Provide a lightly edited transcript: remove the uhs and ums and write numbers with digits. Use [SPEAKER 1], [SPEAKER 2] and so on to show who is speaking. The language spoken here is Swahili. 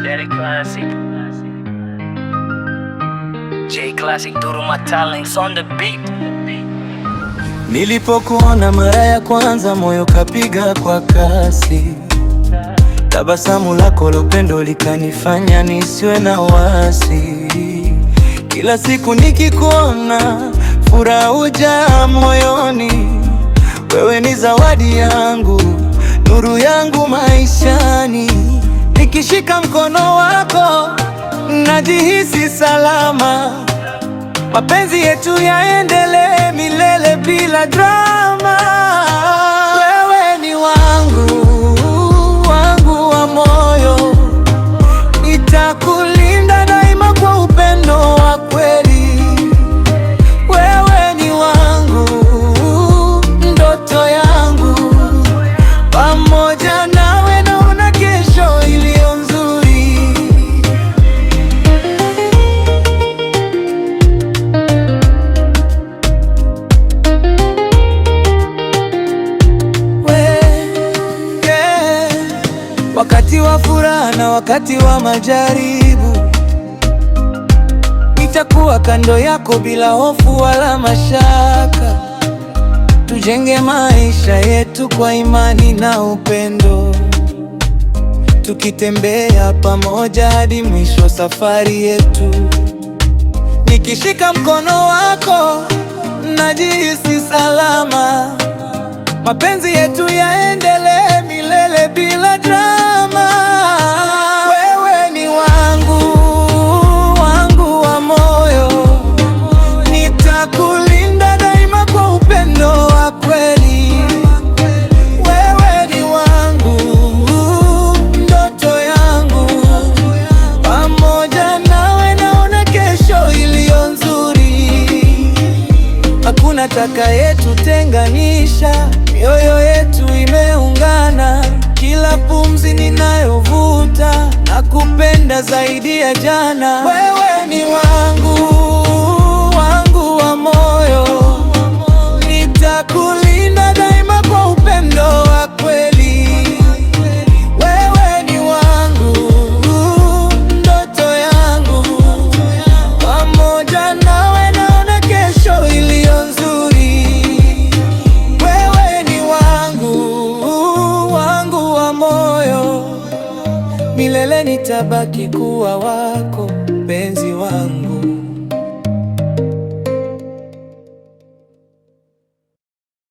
[SPEAKER 1] Very classic. J Classic, Duru my talents on the beat.
[SPEAKER 2] Nilipokuona mara ya kwanza moyo kapiga kwa kasi. Tabasamu lako la upendo likanifanya nisiwe na wasi. Kila siku nikikuona furaha hujaa moyoni. Wewe ni zawadi yangu, nuru yangu maishani. Nikishika mkono wako najihisi salama. Mapenzi yetu yaendelee milele bila drama. Wewe ni wangu, wangu wa moyo. Nitakulinda daima kwa upendo wa kweli. Wewe ni wangu, ndoto yangu. Pamoja nawe naona kesho iliyo nzuri. Wakati wa furaha na wakati wa majaribu, nitakuwa kando yako bila hofu wala mashaka. Tujenge maisha yetu kwa imani na upendo, tukitembea pamoja hadi mwisho safari yetu. Nikishika mkono wako najihisi salama. Mapenzi yetu yaendelee milele bila drama. Wewe ni wangu, wangu wa moyo. Nitakulinda daima kwa upendo wa kweli. Wewe ni wangu, ndoto yangu. Pamoja nawe naona kesho iliyo nzuri. Hakuna atakayetutenganisha, mioyo yetu imeungana. Kila pumzi ninayovuta nakupenda zaidi ya jana. Wewe ni wangu, wangu wa moyo. Nitakulinda daima kwa upendo wa kweli. Wewe ni wangu, ndoto yangu. Pamoja nawe naona kesho iliyo nzuri. Wewe ni wangu, wangu wa moyo. Milele nitabaki kuwa wako, mpenzi wangu.